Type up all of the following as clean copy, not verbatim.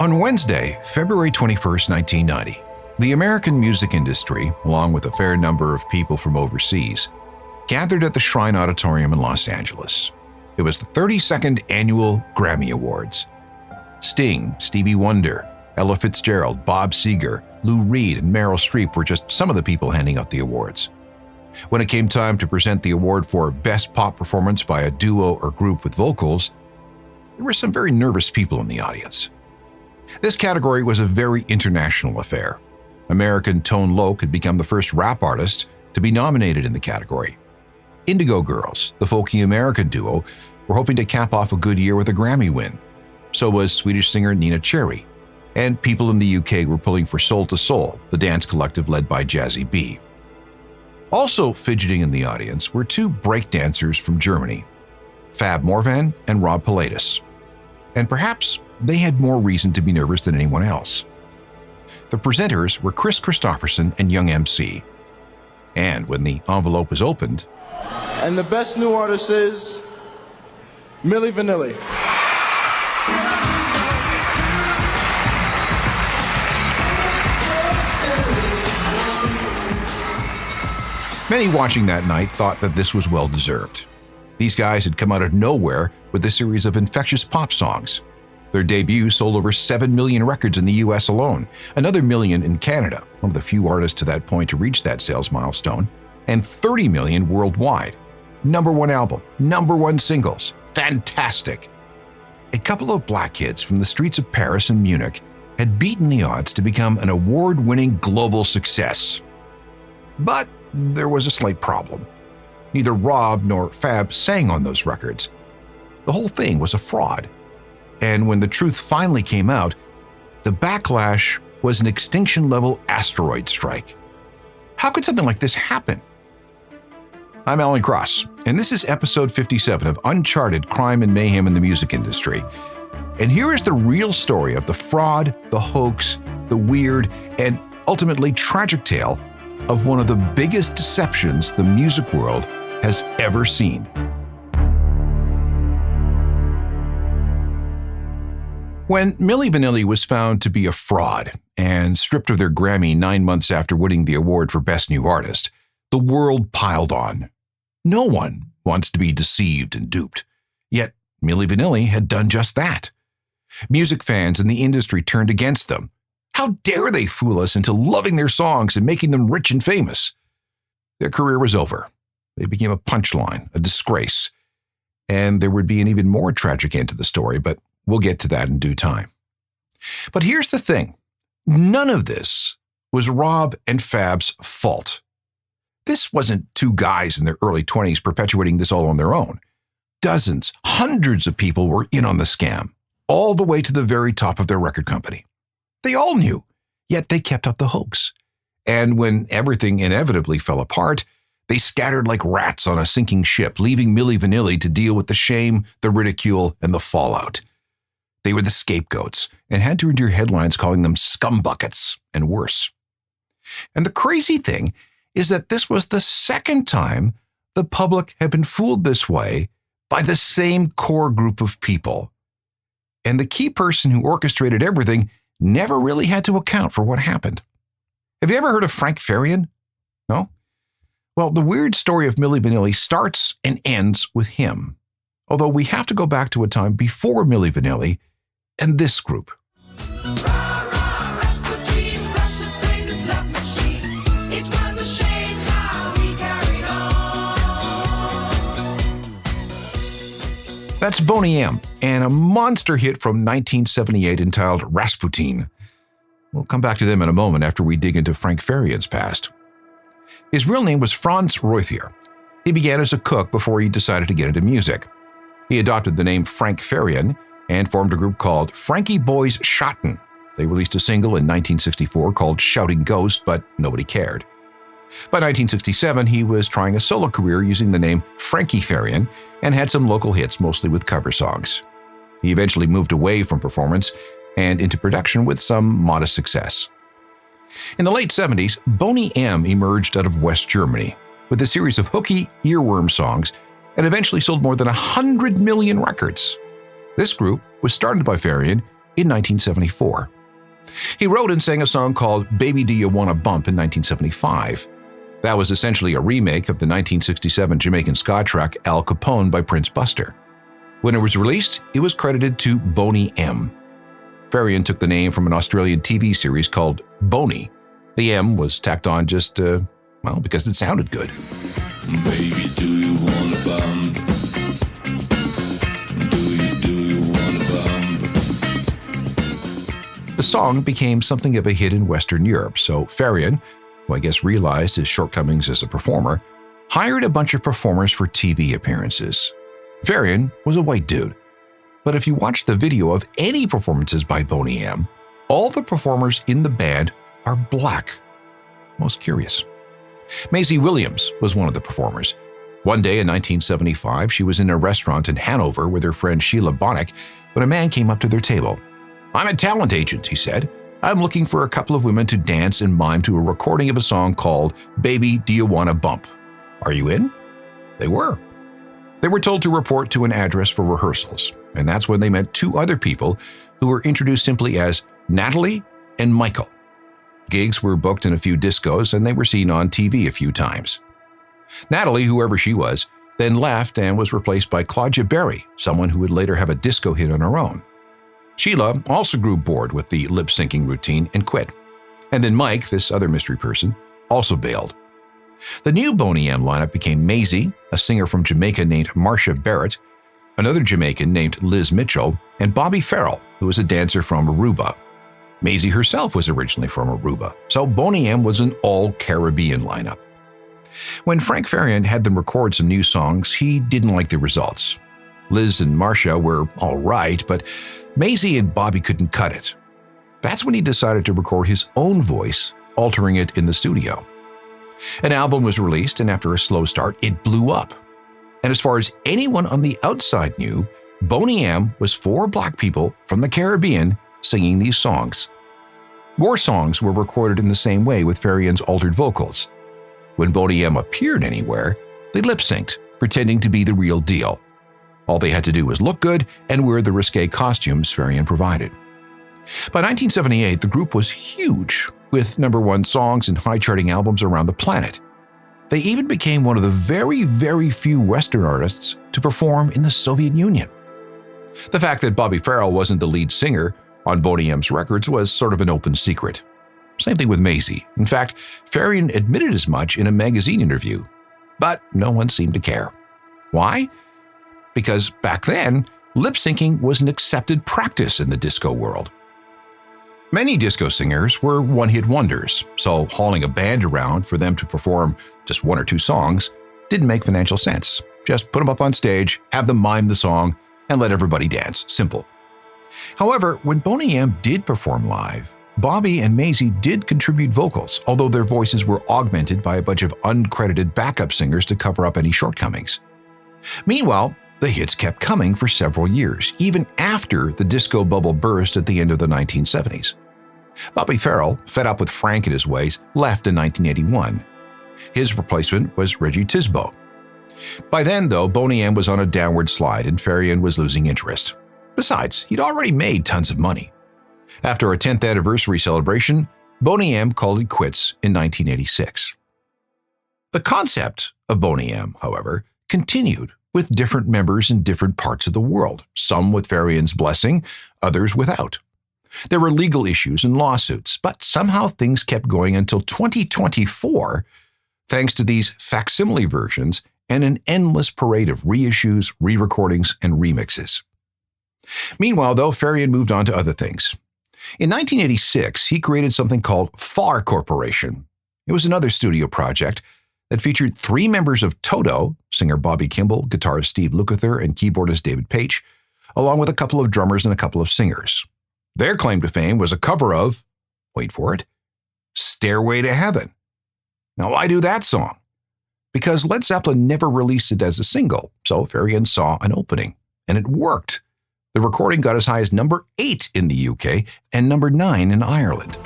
On Wednesday, February 21st, 1990, the American music industry, along with a fair number of people from overseas, gathered at the Shrine Auditorium in Los Angeles. It was the 32nd Annual Grammy Awards. Sting, Stevie Wonder, Ella Fitzgerald, Bob Seger, Lou Reed, and Meryl Streep were just some of the people handing out the awards. When it came time to present the award for Best Pop Performance by a Duo or Group with Vocals, there were some very nervous people in the audience. This category was a very international affair. American Tone Loc had become the first rap artist to be nominated in the category. Indigo Girls, the folky American duo, were hoping to cap off a good year with a Grammy win. So was Swedish singer Nina Cherry. And people in the UK were pulling for Soul to Soul, the dance collective led by Jazzy B. Also fidgeting in the audience were two breakdancers from Germany, Fab Morvan and Rob Pilatus. And perhaps they had more reason to be nervous than anyone else. The presenters were Chris Christopherson and Young MC. And when the envelope was opened, and the best new artist is Milli Vanilli. Many watching that night thought that this was well-deserved. These guys had come out of nowhere with a series of infectious pop songs. Their debut sold over 7 million records in the US alone, another million in Canada, one of the few artists to that point to reach that sales milestone, and 30 million worldwide. #1 album, #1 singles. Fantastic! A couple of black kids from the streets of Paris and Munich had beaten the odds to become an award-winning global success. But there was a slight problem. Neither Rob nor Fab sang on those records. The whole thing was a fraud. And when the truth finally came out, the backlash was an extinction-level asteroid strike. How could something like this happen? I'm Alan Cross, and this is episode 57 of Uncharted: Crime and Mayhem in the Music Industry. And here is the real story of the fraud, the hoax, the weird, and ultimately tragic tale of one of the biggest deceptions the music world has ever seen. When Milli Vanilli was found to be a fraud and stripped of their Grammy 9 months after winning the award for Best New Artist, the world piled on. No one wants to be deceived and duped. Yet Milli Vanilli had done just that. Music fans in the industry turned against them. How dare they fool us into loving their songs and making them rich and famous? Their career was over. They became a punchline, a disgrace. And there would be an even more tragic end to the story, but we'll get to that in due time. But here's the thing. None of this was Rob and Fab's fault. This wasn't two guys in their early 20s perpetuating this all on their own. Dozens, hundreds of people were in on the scam, all the way to the very top of their record company. They all knew, yet they kept up the hoax. And when everything inevitably fell apart, they scattered like rats on a sinking ship, leaving Milli Vanilli to deal with the shame, the ridicule, and the fallout. They were the scapegoats and had to endure headlines calling them scumbuckets and worse. And the crazy thing is that this was the second time the public had been fooled this way by the same core group of people. And the key person who orchestrated everything never really had to account for what happened. Have you ever heard of Frank Farian? No? Well, the weird story of Milli Vanilli starts and ends with him. Although we have to go back to a time before Milli Vanilli and this group. That's Boney M. and a monster hit from 1978 entitled Rasputin. We'll come back to them in a moment after we dig into Frank Farian's past. His real name was Franz Reuther. He began as a cook before he decided to get into music. He adopted the name Frank Farian and formed a group called Frankie Boys Schotten. They released a single in 1964 called Shouting Ghost, but nobody cared. By 1967, he was trying a solo career using the name Frankie Farian and had some local hits, mostly with cover songs. He eventually moved away from performance and into production with some modest success. In the late 70s, Boney M emerged out of West Germany with a series of hooky earworm songs and eventually sold more than 100 million records. This group was started by Farian in 1974. He wrote and sang a song called Baby Do You Wanna Bump in 1975. That was essentially a remake of the 1967 Jamaican ska track Al Capone by Prince Buster. When it was released, it was credited to Boney M. Farian took the name from an Australian TV series called Boney. The M was tacked on just, because it sounded good. Baby, do you wanna bump? Do you wanna bump? The song became something of a hit in Western Europe, so Farian, who I guess realized his shortcomings as a performer, hired a bunch of performers for TV appearances. Farian was a white dude, but if you watch the video of any performances by Boney M, all the performers in the band are black. Most curious. Maisie Williams was one of the performers. One day in 1975, she was in a restaurant in Hanover with her friend Sheila Bonnick when a man came up to their table. "I'm a talent agent," he said. "I'm looking for a couple of women to dance and mime to a recording of a song called Baby Do You Wanna Bump. Are you in?" They were. They were told to report to an address for rehearsals, and that's when they met two other people who were introduced simply as Natalie and Michael. Gigs were booked in a few discos, and they were seen on TV a few times. Natalie, whoever she was, then left and was replaced by Claudia Berry, someone who would later have a disco hit on her own. Sheila also grew bored with the lip-syncing routine and quit. And then Mike, this other mystery person, also bailed. The new Boney M lineup became Maisie, a singer from Jamaica named Marcia Barrett, another Jamaican named Liz Mitchell, and Bobby Farrell, who was a dancer from Aruba. Maisie herself was originally from Aruba, so Boney M was an all-Caribbean lineup. When Frank Farian had them record some new songs, he didn't like the results. Liz and Marcia were all right, but Maisie and Bobby couldn't cut it. That's when he decided to record his own voice, altering it in the studio. An album was released, and after a slow start, it blew up. And as far as anyone on the outside knew, Boney M was four black people from the Caribbean singing these songs. More songs were recorded in the same way with Farian's altered vocals. When Boney M appeared anywhere, they lip-synced, pretending to be the real deal. All they had to do was look good and wear the risque costumes Farian provided. By 1978, the group was huge, with #1 songs and high-charting albums around the planet. They even became one of the very, very few Western artists to perform in the Soviet Union. The fact that Bobby Farrell wasn't the lead singer on Boney M's records was sort of an open secret. Same thing with Maisie. In fact, Farian admitted as much in a magazine interview. But no one seemed to care. Why? Because back then, lip-syncing was an accepted practice in the disco world. Many disco singers were one-hit wonders, so hauling a band around for them to perform just one or two songs didn't make financial sense. Just put them up on stage, have them mime the song, and let everybody dance. Simple. However, when Boney M did perform live, Bobby and Maisie did contribute vocals, although their voices were augmented by a bunch of uncredited backup singers to cover up any shortcomings. Meanwhile, the hits kept coming for several years, even after the disco bubble burst at the end of the 1970s. Bobby Farrell, fed up with Frank and his ways, left in 1981. His replacement was Reggie Tisbo. By then, though, Boney M was on a downward slide and Farian was losing interest. Besides, he'd already made tons of money. After a 10th anniversary celebration, Boney M called it quits in 1986. The concept of Boney M, however, continued with different members in different parts of the world, some with Farian's blessing, others without. There were legal issues and lawsuits, but somehow things kept going until 2024, thanks to these facsimile versions and an endless parade of reissues, re-recordings, and remixes. Meanwhile, though, Farian moved on to other things. In 1986, he created something called FAR Corporation. It was another studio project that featured three members of Toto, singer Bobby Kimball, guitarist Steve Lukather, and keyboardist David Paich, along with a couple of drummers and a couple of singers. Their claim to fame was a cover of, wait for it, Stairway to Heaven. Now, why do that song? Because Led Zeppelin never released it as a single, so Farian saw an opening, and it worked. The recording got as high as number 8 in the UK and number 9 in Ireland.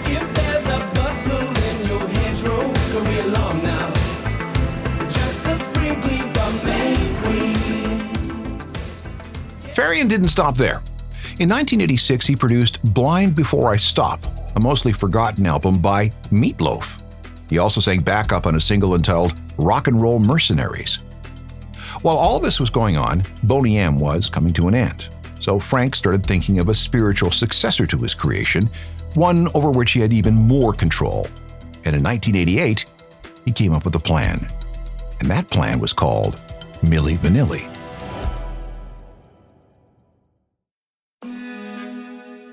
If there's a bustle in your hedgerow, hurry along now. Just a sprinkling of May Queen. Farian didn't stop there. In 1986, he produced Blind Before I Stop, a mostly forgotten album by Meatloaf. He also sang backup on a single entitled Rock and Roll Mercenaries. While all this was going on, Boney M was coming to an end. So Frank started thinking of a spiritual successor to his creation, one over which he had even more control. And in 1988, he came up with a plan. And that plan was called Milli Vanilli.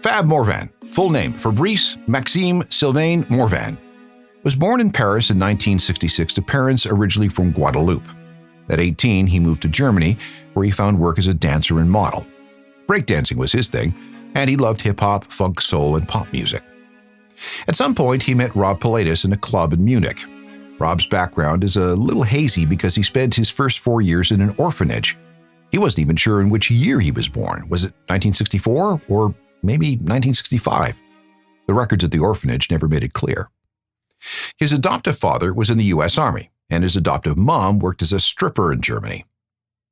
Fab Morvan, full name Fabrice Maxime Sylvain Morvan, was born in Paris in 1966 to parents originally from Guadeloupe. At 18, he moved to Germany, where he found work as a dancer and model. Breakdancing was his thing, and he loved hip-hop, funk, soul, and pop music. At some point, he met Rob Pilatus in a club in Munich. Rob's background is a little hazy because he spent his first 4 years in an orphanage. He wasn't even sure in which year he was born. Was it 1964 or maybe 1965? The records at the orphanage never made it clear. His adoptive father was in the U.S. Army, and his adoptive mom worked as a stripper in Germany.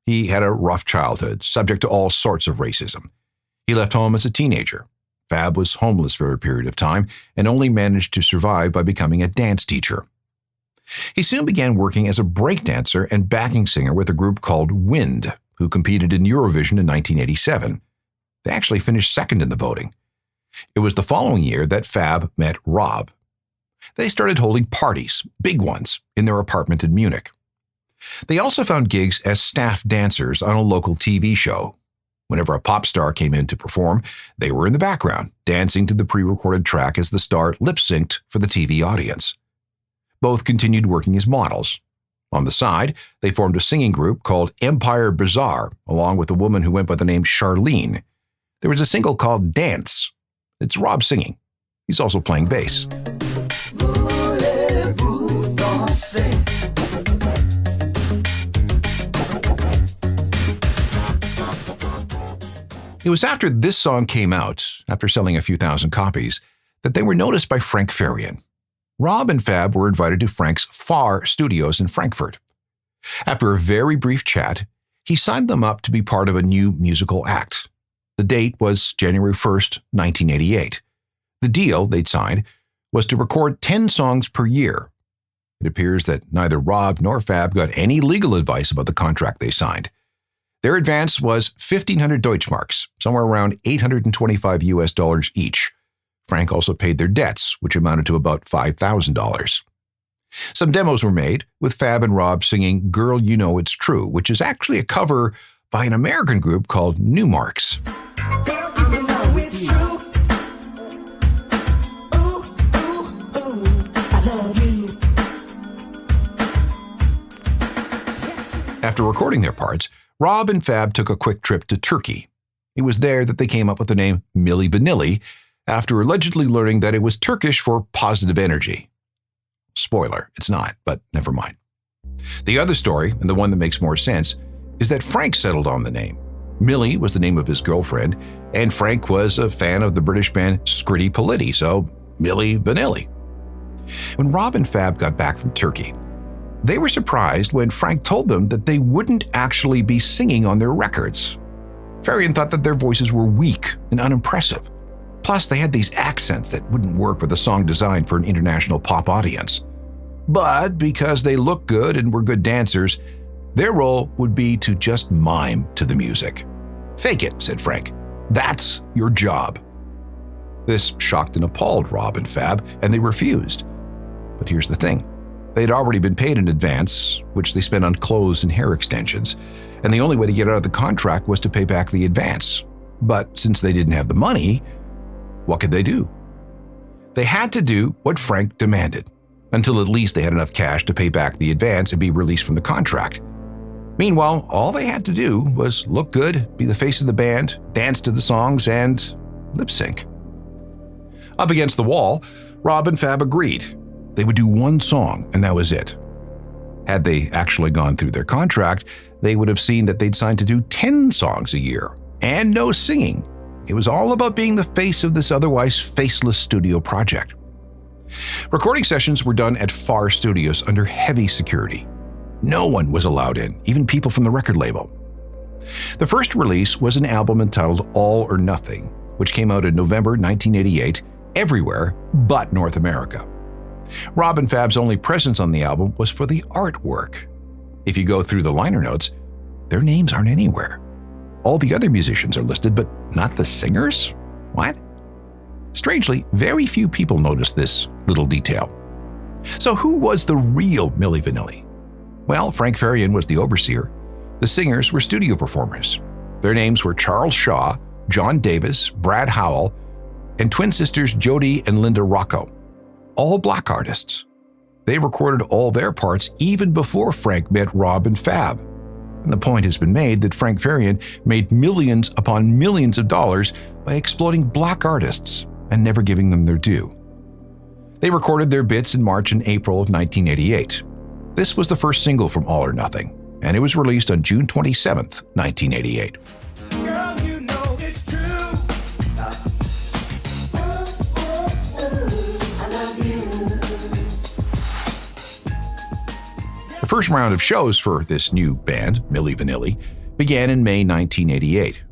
He had a rough childhood, subject to all sorts of racism. He left home as a teenager. Fab was homeless for a period of time and only managed to survive by becoming a dance teacher. He soon began working as a breakdancer and backing singer with a group called Wind, who competed in Eurovision in 1987. They actually finished second in the voting. It was the following year that Fab met Rob. They started holding parties, big ones, in their apartment in Munich. They also found gigs as staff dancers on a local TV show. Whenever a pop star came in to perform, they were in the background, dancing to the pre-recorded track as the star lip-synced for the TV audience. Both continued working as models. On the side, they formed a singing group called Empire Bazaar, along with a woman who went by the name Charlene. There was a single called Dance. It's Rob singing. He's also playing bass. It was after this song came out, after selling a few thousand copies, that they were noticed by Frank Farian. Rob and Fab were invited to Frank's Far Studios in Frankfurt. After a very brief chat, he signed them up to be part of a new musical act. The date was January 1st, 1988. The deal they'd signed was to record 10 songs per year. It appears that neither Rob nor Fab got any legal advice about the contract they signed. Their advance was 1,500 Deutschmarks, somewhere around $825 US each. Frank also paid their debts, which amounted to about $5,000. Some demos were made, with Fab and Rob singing Girl You Know It's True, which is actually a cover by an American group called Newmarks. Girl, you know it's true. Ooh, ooh, ooh, I love you. After recording their parts, Rob and Fab took a quick trip to Turkey. It was there that they came up with the name Milli Vanilli, after allegedly learning that it was Turkish for positive energy. Spoiler, it's not, but never mind. The other story, and the one that makes more sense, is that Frank settled on the name. Millie was the name of his girlfriend, and Frank was a fan of the British band Scritti Politti, so Milli Vanilli. When Rob and Fab got back from Turkey, they were surprised when Frank told them that they wouldn't actually be singing on their records. Farian thought that their voices were weak and unimpressive. Plus, they had these accents that wouldn't work with a song designed for an international pop audience. But because they looked good and were good dancers, their role would be to just mime to the music. Fake it, said Frank. That's your job. This shocked and appalled Rob and Fab, and they refused. But here's the thing. They'd already been paid in advance, which they spent on clothes and hair extensions, and the only way to get out of the contract was to pay back the advance. But since they didn't have the money, what could they do? They had to do what Frank demanded, until at least they had enough cash to pay back the advance and be released from the contract. Meanwhile, all they had to do was look good, be the face of the band, dance to the songs, and lip sync. Up against the wall, Rob and Fab agreed. They would do one song, and that was it. Had they actually gone through their contract, they would have seen that they'd signed to do 10 songs a year, and no singing. It was all about being the face of this otherwise faceless studio project. Recording sessions were done at Far Studios under heavy security. No one was allowed in, even people from the record label. The first release was an album entitled All or Nothing, which came out in November 1988 everywhere but North America. Rob and Fab's only presence on the album was for the artwork. If you go through the liner notes, their names aren't anywhere. All the other musicians are listed, but not the singers? What? Strangely, very few people noticed this little detail. So who was the real Milli Vanilli? Well, Frank Farian was the overseer. The singers were studio performers. Their names were Charles Shaw, John Davis, Brad Howell, and twin sisters Jody and Linda Rocco. All black artists. They recorded all their parts even before Frank met Rob and Fab. And the point has been made that Frank Farian made millions upon millions of dollars by exploiting black artists and never giving them their due. They recorded their bits in March and April of 1988. This was the first single from All or Nothing, and it was released on June 27, 1988. Girl, you know it's true. The first round of shows for this new band, Milli Vanilli, began in May 1988.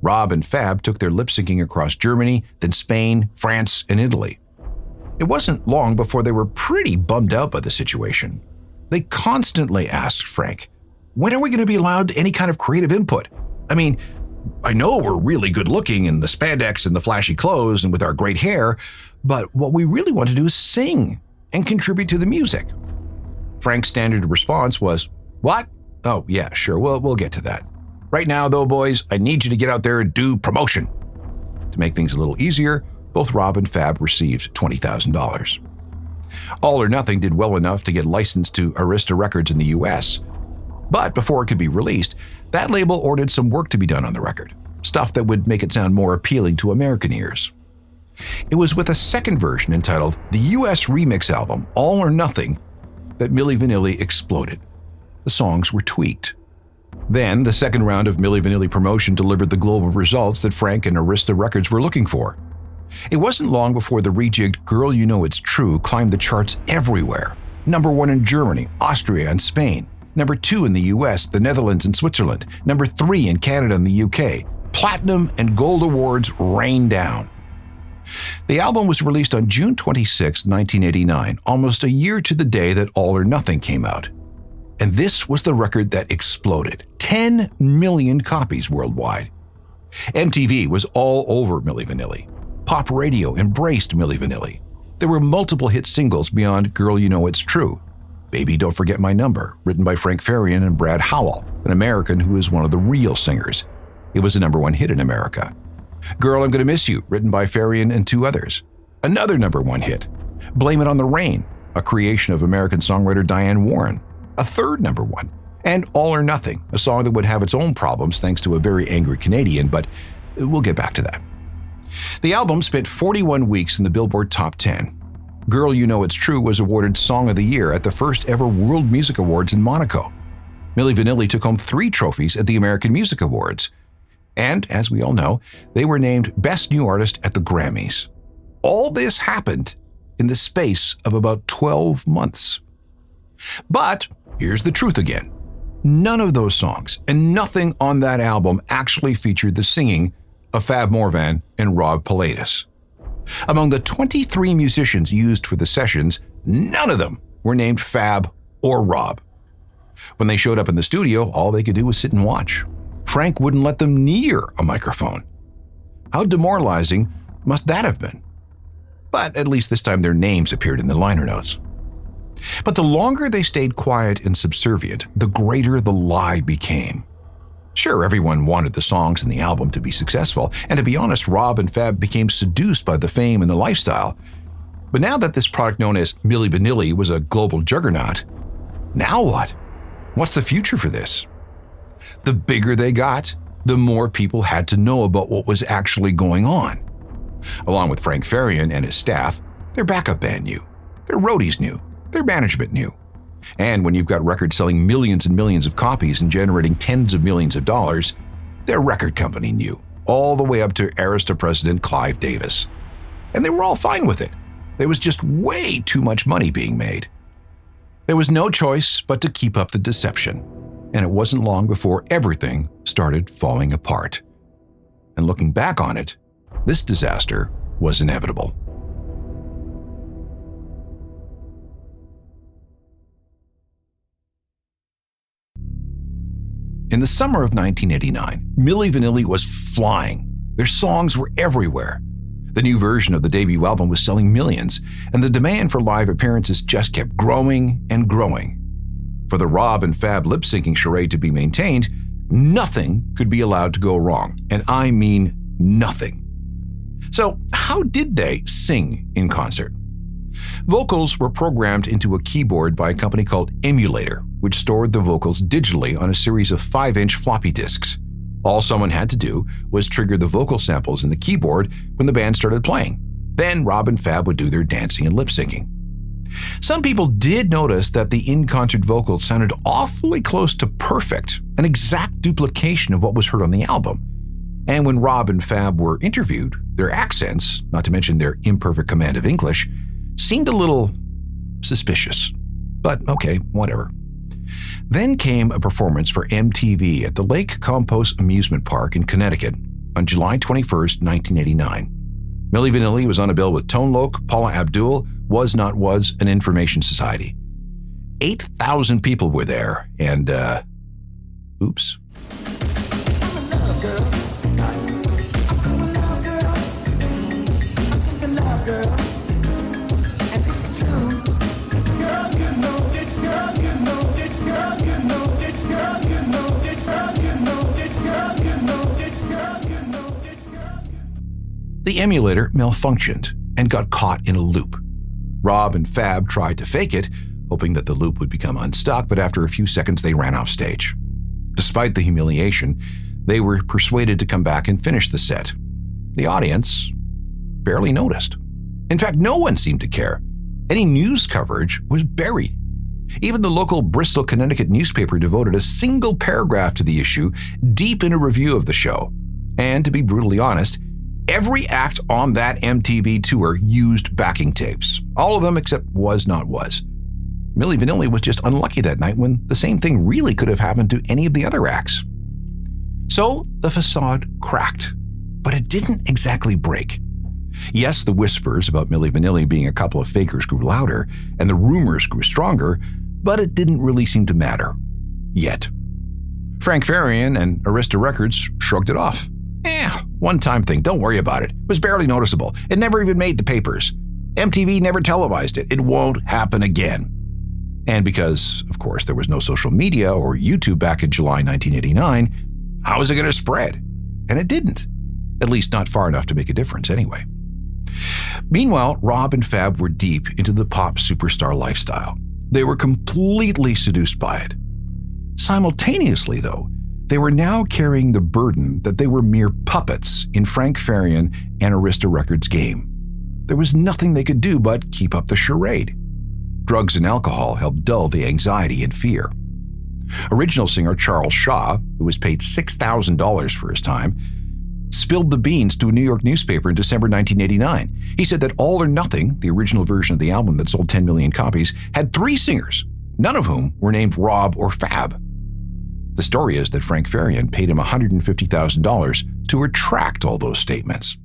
Rob and Fab took their lip-syncing across Germany, then Spain, France, and Italy. It wasn't long before they were pretty bummed out by the situation. They constantly asked Frank, "When are we going to be allowed any kind of creative input? I mean, I know we're really good looking in the spandex and the flashy clothes and with our great hair, but what we really want to do is sing and contribute to the music." Frank's standard response was, "What? Oh, yeah, sure, we'll get to that. Right now, though, boys, I need you to get out there and do promotion." To make things a little easier, both Rob and Fab received $20,000. All or Nothing did well enough to get licensed to Arista Records in the US. But before it could be released, that label ordered some work to be done on the record, stuff that would make it sound more appealing to American ears. It was with a second version entitled the US Remix album, All or Nothing, that Milli Vanilli exploded. The songs were tweaked. Then, the second round of Milli Vanilli promotion delivered the global results that Frank and Arista Records were looking for. It wasn't long before the rejigged Girl You Know It's True climbed the charts everywhere. #1 in Germany, Austria, and Spain. #2 in the US, the Netherlands, and Switzerland. #3 in Canada and the UK. Platinum and gold awards rained down. The album was released on June 26, 1989, almost a year to the day that All or Nothing came out. And this was the record that exploded. 10 million copies worldwide. MTV was all over Milli Vanilli. Pop radio embraced Milli Vanilli. There were multiple hit singles beyond Girl You Know It's True. Baby Don't Forget My Number, written by Frank Farian and Brad Howell, an American who is one of the real singers. It was a #1 hit in America. Girl, I'm Gonna Miss You, written by Farian and 2 others. Another #1 hit. Blame It on the Rain, a creation of American songwriter Diane Warren. A third #1. And All or Nothing, a song that would have its own problems thanks to a very angry Canadian, but we'll get back to that. The album spent 41 weeks in the Billboard Top 10. Girl You Know It's True was awarded Song of the Year at the first ever World Music Awards in Monaco. Milli Vanilli took home 3 trophies at the American Music Awards. And, as we all know, they were named Best New Artist at the Grammys. All this happened in the space of about 12 months. But here's the truth again. None of those songs and nothing on that album actually featured the singing of Fab Morvan and Rob Pilatus. Among the 23 musicians used for the sessions, none of them were named Fab or Rob. When they showed up in the studio, all they could do was sit and watch. Frank wouldn't let them near a microphone. How demoralizing must that have been? But at least this time their names appeared in the liner notes. But the longer they stayed quiet and subservient, the greater the lie became. Sure, everyone wanted the songs and the album to be successful, and to be honest, Rob and Fab became seduced by the fame and the lifestyle. But now that this product known as Milli Vanilli was a global juggernaut, now what? What's the future for this? The bigger they got, the more people had to know about what was actually going on. Along with Frank Farian and his staff, their backup band knew, their roadies knew, their management knew. And when you've got records selling millions and millions of copies and generating tens of millions of dollars, their record company knew, all the way up to Arista president Clive Davis. And they were all fine with it. There was just way too much money being made. There was no choice but to keep up the deception. And it wasn't long before everything started falling apart. And looking back on it, this disaster was inevitable. In the summer of 1989, Milli Vanilli was flying. Their songs were everywhere. The new version of the debut album was selling millions, and the demand for live appearances just kept growing and growing. For the Rob and Fab lip-syncing charade to be maintained, nothing could be allowed to go wrong, and I mean nothing. So, how did they sing in concert? Vocals were programmed into a keyboard by a company called Emulator, which stored the vocals digitally on a series of 5-inch floppy disks. All someone had to do was trigger the vocal samples in the keyboard when the band started playing. Then Rob and Fab would do their dancing and lip-syncing. Some people did notice that the in-concert vocals sounded awfully close to perfect, an exact duplication of what was heard on the album. And when Rob and Fab were interviewed, their accents, not to mention their imperfect command of English, seemed a little suspicious. But okay, whatever. Then came a performance for MTV at the Lake Compost Amusement Park in Connecticut on July 21st, 1989. Milli Vanilli was on a bill with Tone Loc, Paula Abdul, Was Not Was, and Information Society. 8,000 people were there, and, oops. The emulator malfunctioned and got caught in a loop. Rob and Fab tried to fake it, hoping that the loop would become unstuck, but after a few seconds they ran off stage. Despite the humiliation, they were persuaded to come back and finish the set. The audience barely noticed. In fact, no one seemed to care. Any news coverage was buried. Even the local Bristol, Connecticut newspaper devoted a single paragraph to the issue, deep in a review of the show. And to be brutally honest, every act on that MTV tour used backing tapes. All of them except Was Not Was. Milli Vanilli was just unlucky that night when the same thing really could have happened to any of the other acts. So the facade cracked, but it didn't exactly break. Yes, the whispers about Milli Vanilli being a couple of fakers grew louder, and the rumors grew stronger, but it didn't really seem to matter. Yet. Frank Farian and Arista Records shrugged it off. One-time thing, don't worry about it. It was barely noticeable. It never even made the papers. MTV never televised it. It won't happen again. And because, of course, there was no social media or YouTube back in July 1989, how was it going to spread? And it didn't. At least not far enough to make a difference anyway. Meanwhile, Rob and Fab were deep into the pop superstar lifestyle. They were completely seduced by it. Simultaneously, though, they were now carrying the burden that they were mere puppets in Frank Farian and Arista Records' game. There was nothing they could do but keep up the charade. Drugs and alcohol helped dull the anxiety and fear. Original singer Charles Shaw, who was paid $6,000 for his time, spilled the beans to a New York newspaper in December 1989. He said that All or Nothing, the original version of the album that sold 10 million copies, had 3 singers, none of whom were named Rob or Fab. The story is that Frank Farian paid him $150,000 to retract all those statements.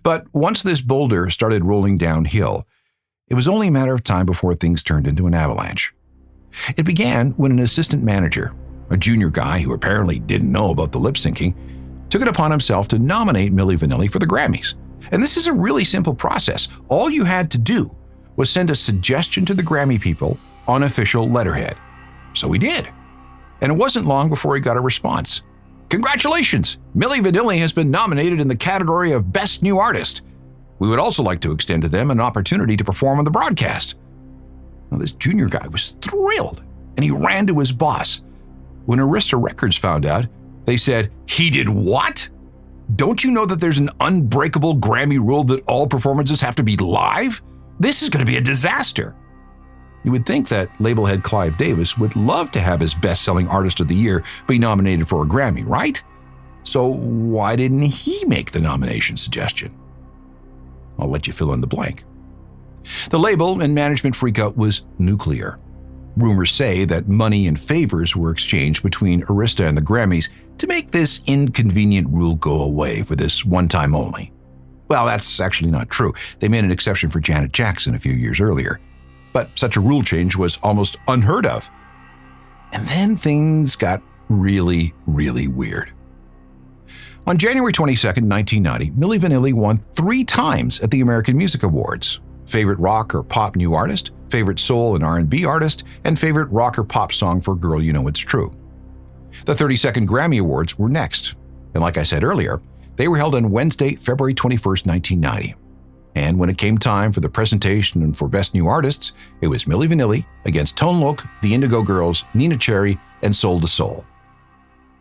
But once this boulder started rolling downhill, it was only a matter of time before things turned into an avalanche. It began when an assistant manager, a junior guy who apparently didn't know about the lip-syncing, took it upon himself to nominate Milli Vanilli for the Grammys. And this is a really simple process. All you had to do was send a suggestion to the Grammy people on official letterhead. So he did. And it wasn't long before he got a response. Congratulations! Milli Vanilli has been nominated in the category of Best New Artist. We would also like to extend to them an opportunity to perform on the broadcast. Now, this junior guy was thrilled, and he ran to his boss. When Arista Records found out, they said, "He did what? Don't you know that there's an unbreakable Grammy rule that all performances have to be live? This is going to be a disaster." You would think that label head Clive Davis would love to have his best-selling artist of the year be nominated for a Grammy, right? So why didn't he make the nomination suggestion? I'll let you fill in the blank. The label and management freakout was nuclear. Rumors say that money and favors were exchanged between Arista and the Grammys to make this inconvenient rule go away for this one time only. Well, that's actually not true. They made an exception for Janet Jackson a few years earlier. But such a rule change was almost unheard of. And then things got really, really weird. On January 22nd, 1990, Milli Vanilli won 3 times at the American Music Awards. Favorite rock or pop new artist, favorite soul and R&B artist, and favorite rock or pop song for Girl You Know It's True. The 32nd Grammy Awards were next, and like I said earlier, they were held on Wednesday, February 21st, 1990. And when it came time for the presentation and for Best New Artists, it was Milli Vanilli against Tone Loc, the Indigo Girls, Nina Cherry, and Soul to Soul.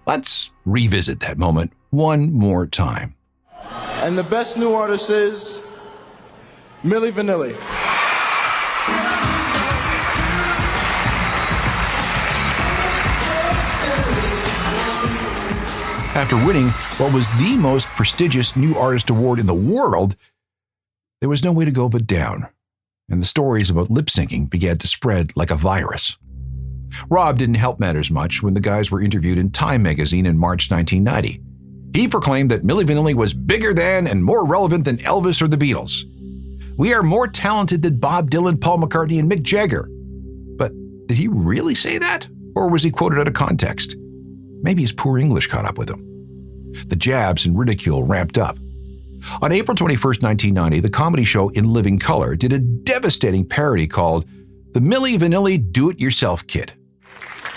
Let's revisit that moment one more time. And the best new artist is Milli Vanilli. After winning what was the most prestigious New Artist Award in the world, there was no way to go but down, and the stories about lip-syncing began to spread like a virus. Rob didn't help matters much when the guys were interviewed in Time magazine in March 1990. He proclaimed that Milli Vanilli was bigger than and more relevant than Elvis or the Beatles. We are more talented than Bob Dylan, Paul McCartney, and Mick Jagger. But did he really say that? Or was he quoted out of context? Maybe his poor English caught up with him. The jabs and ridicule ramped up. On April 21st, 1990, the comedy show In Living Color did a devastating parody called The Milli Vanilli Do-It-Yourself Kit.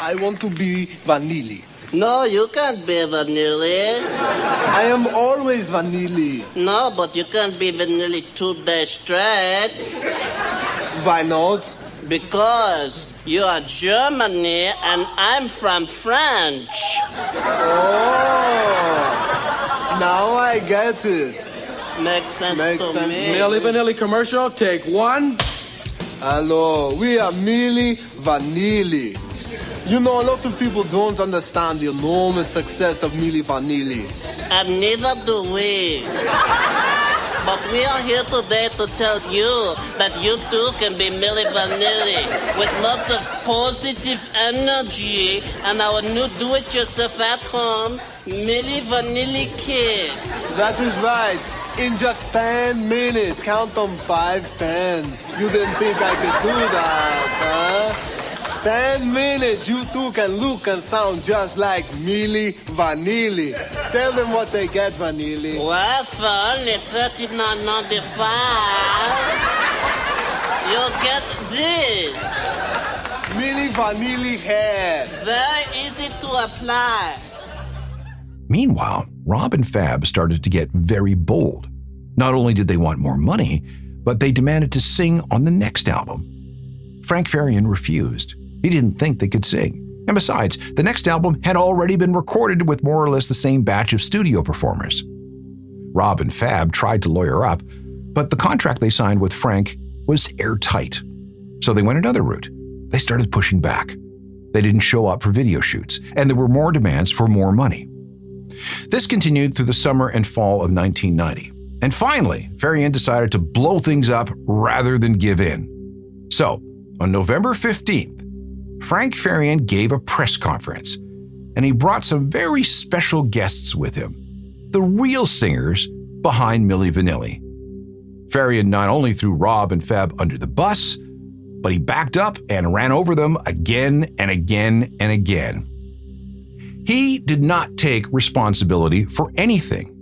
I want to be Vanilli. No, you can't be Vanilli. I am always Vanilli. No, but you can't be Vanilli 2 days straight. Why not? Because you are Germany and I'm from France. Oh, now I get it. Makes sense Makes to sense. me. Milli Vanilli commercial, take 1. Hello, we are Milli Vanilli. You know, a lot of people don't understand the enormous success of Milli Vanilli. And neither do we. But we are here today to tell you that you too can be Milli Vanilli with lots of positive energy and our new do-it-yourself at home Milli Vanilli kit. That is right. In just 10 minutes, count them 5, 10. You didn't think I could do that, huh? 10 minutes, you two can look and sound just like Milli Vanilli. Tell them what they get, Vanilli. Well, for only $39.95, you'll get this. Milli Vanilli hair. Very easy to apply. Meanwhile, Rob and Fab started to get very bold. Not only did they want more money, but they demanded to sing on the next album. Frank Farian refused. He didn't think they could sing. And besides, the next album had already been recorded with more or less the same batch of studio performers. Rob and Fab tried to lawyer up, but the contract they signed with Frank was airtight. So they went another route. They started pushing back. They didn't show up for video shoots, and there were more demands for more money. This continued through the summer and fall of 1990. And finally, Farian decided to blow things up rather than give in. So, on November 15th, Frank Farian gave a press conference, and he brought some very special guests with him, the real singers behind Milli Vanilli. Farian not only threw Rob and Fab under the bus, but he backed up and ran over them again and again and again. He did not take responsibility for anything.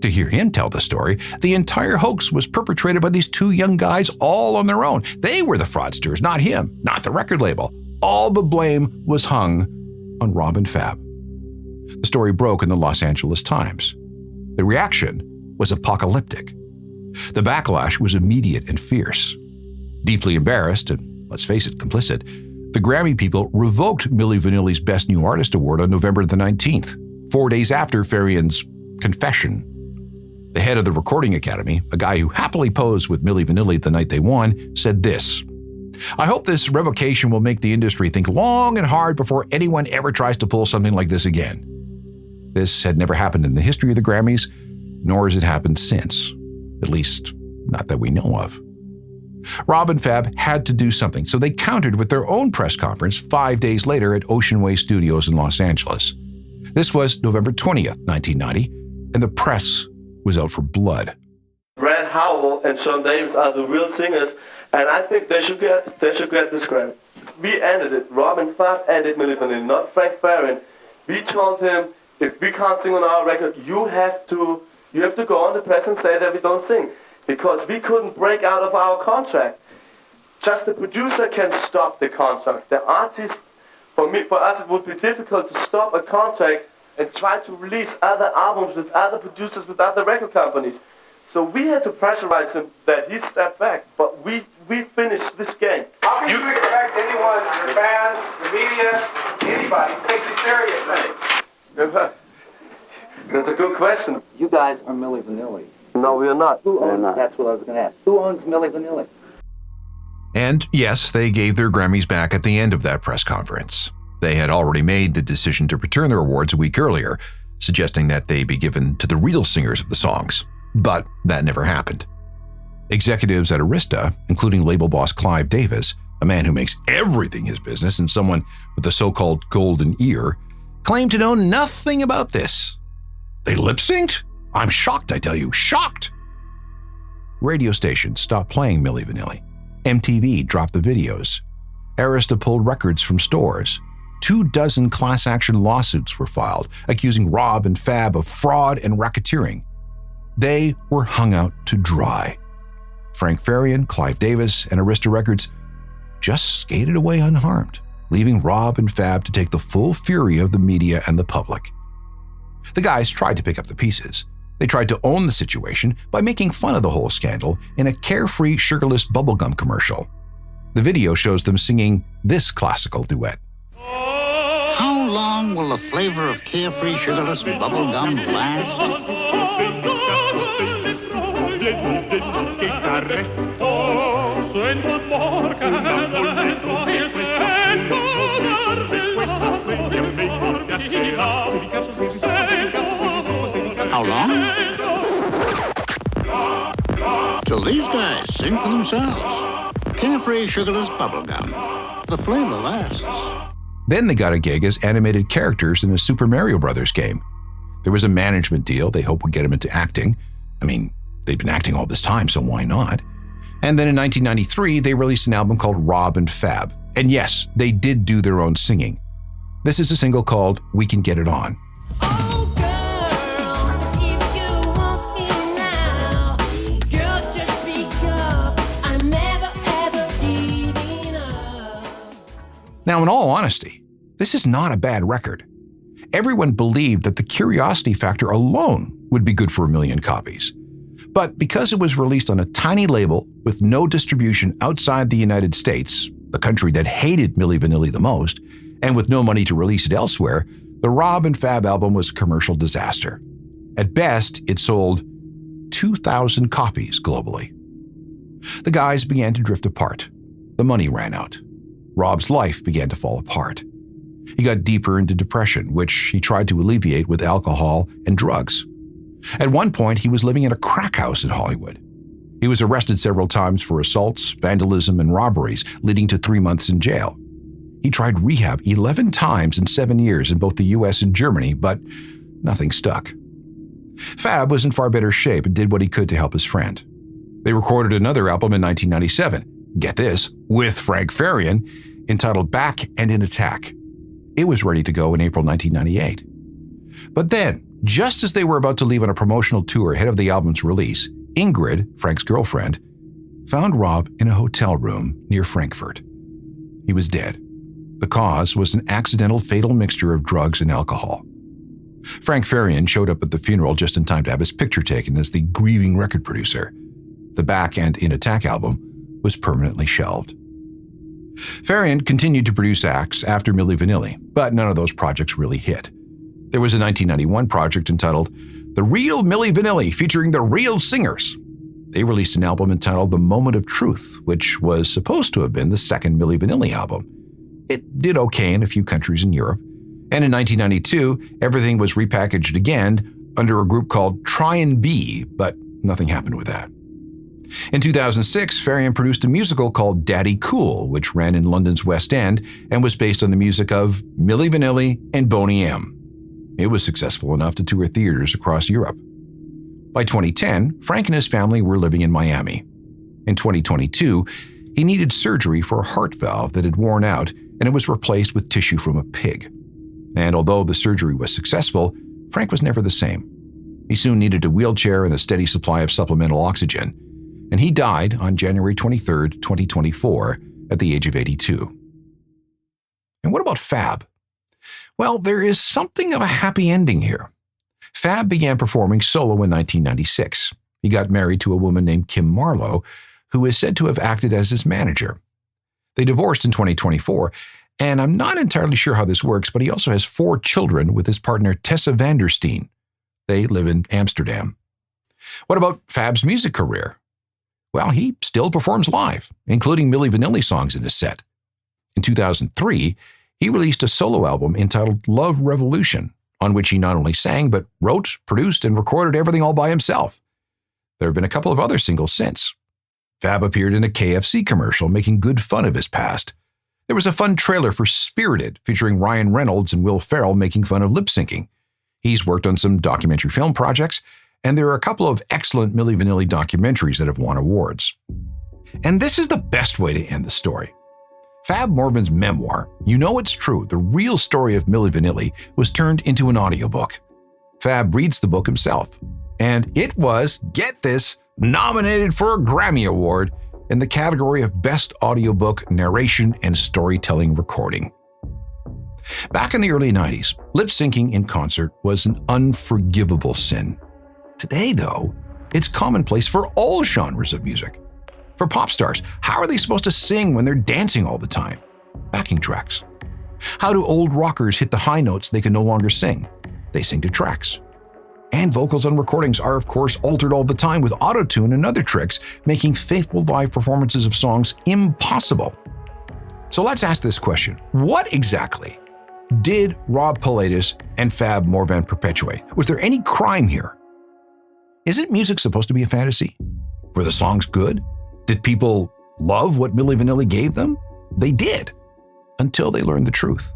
To hear him tell the story, the entire hoax was perpetrated by these 2 young guys all on their own. They were the fraudsters, not him, not the record label. All the blame was hung on Rob and Fab. The story broke in the Los Angeles Times. The reaction was apocalyptic. The backlash was immediate and fierce. Deeply embarrassed, and let's face it, complicit, the Grammy people revoked Milli Vanilli's Best New Artist Award on November the 19th, 4 days after Farian's confession. The head of the Recording Academy, a guy who happily posed with Milli Vanilli the night they won, said this: "I hope this revocation will make the industry think long and hard before anyone ever tries to pull something like this again." This had never happened in the history of the Grammys, nor has it happened since. At least, not that we know of. Rob and Fab had to do something, so they countered with their own press conference 5 days later at Ocean Way Studios in Los Angeles. This was November 20th, 1990, and the press was out for blood. Brad Howell and Sean Davis are the real singers, and I think they should get this Grammy. We ended it. Rob and Fab ended Milli Vanilli, not Frank Farian. We told him, if we can't sing on our record, you have to go on the press and say that we don't sing, because we couldn't break out of our contract. Just the producer can stop the contract. The artist, for us, it would be difficult to stop a contract and try to release other albums with other producers, with other record companies. So we had to pressurize him that he stepped back, but we finished this game. How can you expect anyone, your fans, the media, anybody, to take you seriously? That's a good question. You guys are Milli Vanilli. No, we are not. Who owns? That's what I was going to ask. Who owns Milli Vanilli? And yes, they gave their Grammys back at the end of that press conference. They had already made the decision to return their awards a week earlier, suggesting that they be given to the real singers of the songs. But that never happened. Executives at Arista, including label boss Clive Davis, a man who makes everything his business and someone with the so-called golden ear, claimed to know nothing about this. They lip-synced? I'm shocked, I tell you, shocked! Radio stations stopped playing Milli Vanilli. MTV dropped the videos. Arista pulled records from stores. 24 class action lawsuits were filed, accusing Rob and Fab of fraud and racketeering. They were hung out to dry. Frank Farian, Clive Davis, and Arista Records just skated away unharmed, leaving Rob and Fab to take the full fury of the media and the public. The guys tried to pick up the pieces. They tried to own the situation by making fun of the whole scandal in a carefree, sugarless bubblegum commercial. The video shows them singing this classical duet. How long will the flavor of carefree, sugarless bubblegum last? How long? Till these guys sing for themselves. Carefree, sugarless bubblegum. The flavor lasts. Then they got a gig as animated characters in a Super Mario Brothers game. There was a management deal they hoped would get them into acting. I mean, they'd been acting all this time, so why not? And then in 1993, they released an album called Rob and Fab. And yes, they did do their own singing. This is a single called We Can Get It On. Now, in all honesty, this is not a bad record. Everyone believed that the curiosity factor alone would be good for 1 million copies. But because it was released on a tiny label with no distribution outside the United States, the country that hated Milli Vanilli the most, and with no money to release it elsewhere, the Rob and Fab album was a commercial disaster. At best, it sold 2,000 copies globally. The guys began to drift apart. The money ran out. Rob's life began to fall apart. He got deeper into depression, which he tried to alleviate with alcohol and drugs. At one point, he was living in a crack house in Hollywood. He was arrested several times for assaults, vandalism, and robberies, leading to 3 months in jail. He tried rehab 11 times in 7 years in both the US and Germany, but nothing stuck. Fab was in far better shape and did what he could to help his friend. They recorded another album in 1997, get this, with Frank Farian, entitled Back and in Attack. It was ready to go in April 1998. But then, just as they were about to leave on a promotional tour ahead of the album's release, Ingrid, Frank's girlfriend, found Rob in a hotel room near Frankfurt. He was dead. The cause was an accidental fatal mixture of drugs and alcohol. Frank Farian showed up at the funeral just in time to have his picture taken as the grieving record producer. The Back and in Attack album was permanently shelved. Farian continued to produce acts after Milli Vanilli, but none of those projects really hit. There was a 1991 project entitled The Real Milli Vanilli, featuring the real singers. They released an album entitled The Moment of Truth, which was supposed to have been the second Milli Vanilli album. It did okay in a few countries in Europe. And in 1992, everything was repackaged again under a group called Try and Be, but nothing happened with that. In 2006, Farian produced a musical called Daddy Cool, which ran in London's West End and was based on the music of Milli Vanilli and Boney M. It was successful enough to tour theaters across Europe. By 2010, Frank and his family were living in Miami. In 2022, he needed surgery for a heart valve that had worn out, and it was replaced with tissue from a pig. And although the surgery was successful, Frank was never the same. He soon needed a wheelchair and a steady supply of supplemental oxygen, and he died on January 23, 2024, at the age of 82. And what about Fab? Well, there is something of a happy ending here. Fab began performing solo in 1996. He got married to a woman named Kim Marlowe, who is said to have acted as his manager. They divorced in 2024, and I'm not entirely sure how this works, but he also has 4 children with his partner Tessa Vandersteen. They live in Amsterdam. What about Fab's music career? Well, he still performs live, including Milli Vanilli songs in his set. In 2003, he released a solo album entitled Love Revolution, on which he not only sang, but wrote, produced, and recorded everything all by himself. There have been a couple of other singles since. Fab appeared in a KFC commercial making good fun of his past. There was a fun trailer for Spirited featuring Ryan Reynolds and Will Ferrell making fun of lip syncing. He's worked on some documentary film projects, and there are a couple of excellent Milli Vanilli documentaries that have won awards. And this is the best way to end the story. Fab Morvan's memoir, You Know It's True, the real story of Milli Vanilli, was turned into an audiobook. Fab reads the book himself, and it was, get this, nominated for a Grammy Award in the category of Best Audiobook Narration and Storytelling Recording. Back in the early 90s, lip-syncing in concert was an unforgivable sin. Today, though, it's commonplace for all genres of music. For pop stars, how are they supposed to sing when they're dancing all the time? Backing tracks. How do old rockers hit the high notes they can no longer sing? They sing to tracks. And vocals on recordings are, of course, altered all the time with autotune and other tricks, making faithful live performances of songs impossible. So let's ask this question. What exactly did Rob Pilatus and Fab Morvan perpetuate? Was there any crime here? Isn't music supposed to be a fantasy? Were the songs good? Did people love what Milli Vanilli gave them? They did, until they learned the truth.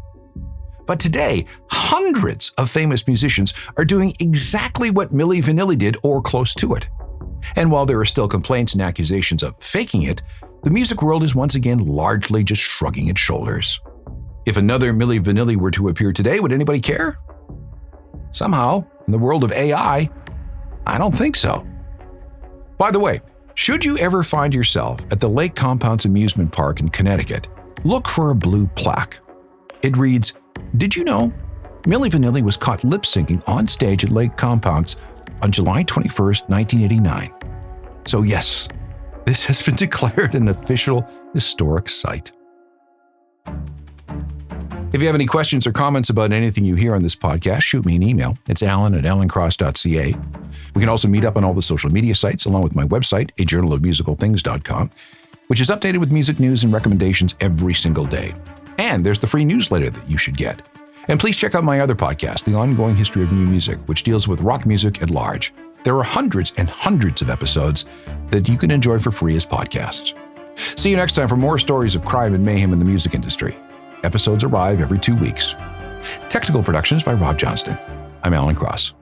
But today, hundreds of famous musicians are doing exactly what Milli Vanilli did or close to it. And while there are still complaints and accusations of faking it, the music world is once again largely just shrugging its shoulders. If another Milli Vanilli were to appear today, would anybody care? Somehow, in the world of AI, I don't think so. By the way, should you ever find yourself at the Lake Compounce Amusement Park in Connecticut, look for a blue plaque. It reads, "Did you know Milli Vanilli was caught lip-syncing on stage at Lake Compounce on July 21st, 1989. So yes, this has been declared an official historic site. If you have any questions or comments about anything you hear on this podcast, shoot me an email. It's alan@alancross.ca. We can also meet up on all the social media sites, along with my website, ajournalofmusicalthings.com, which is updated with music news and recommendations every single day. And there's the free newsletter that you should get. And please check out my other podcast, The Ongoing History of New Music, which deals with rock music at large. There are hundreds and hundreds of episodes that you can enjoy for free as podcasts. See you next time for more stories of crime and mayhem in the music industry. Episodes arrive every 2 weeks. Technical productions by Rob Johnston. I'm Alan Cross.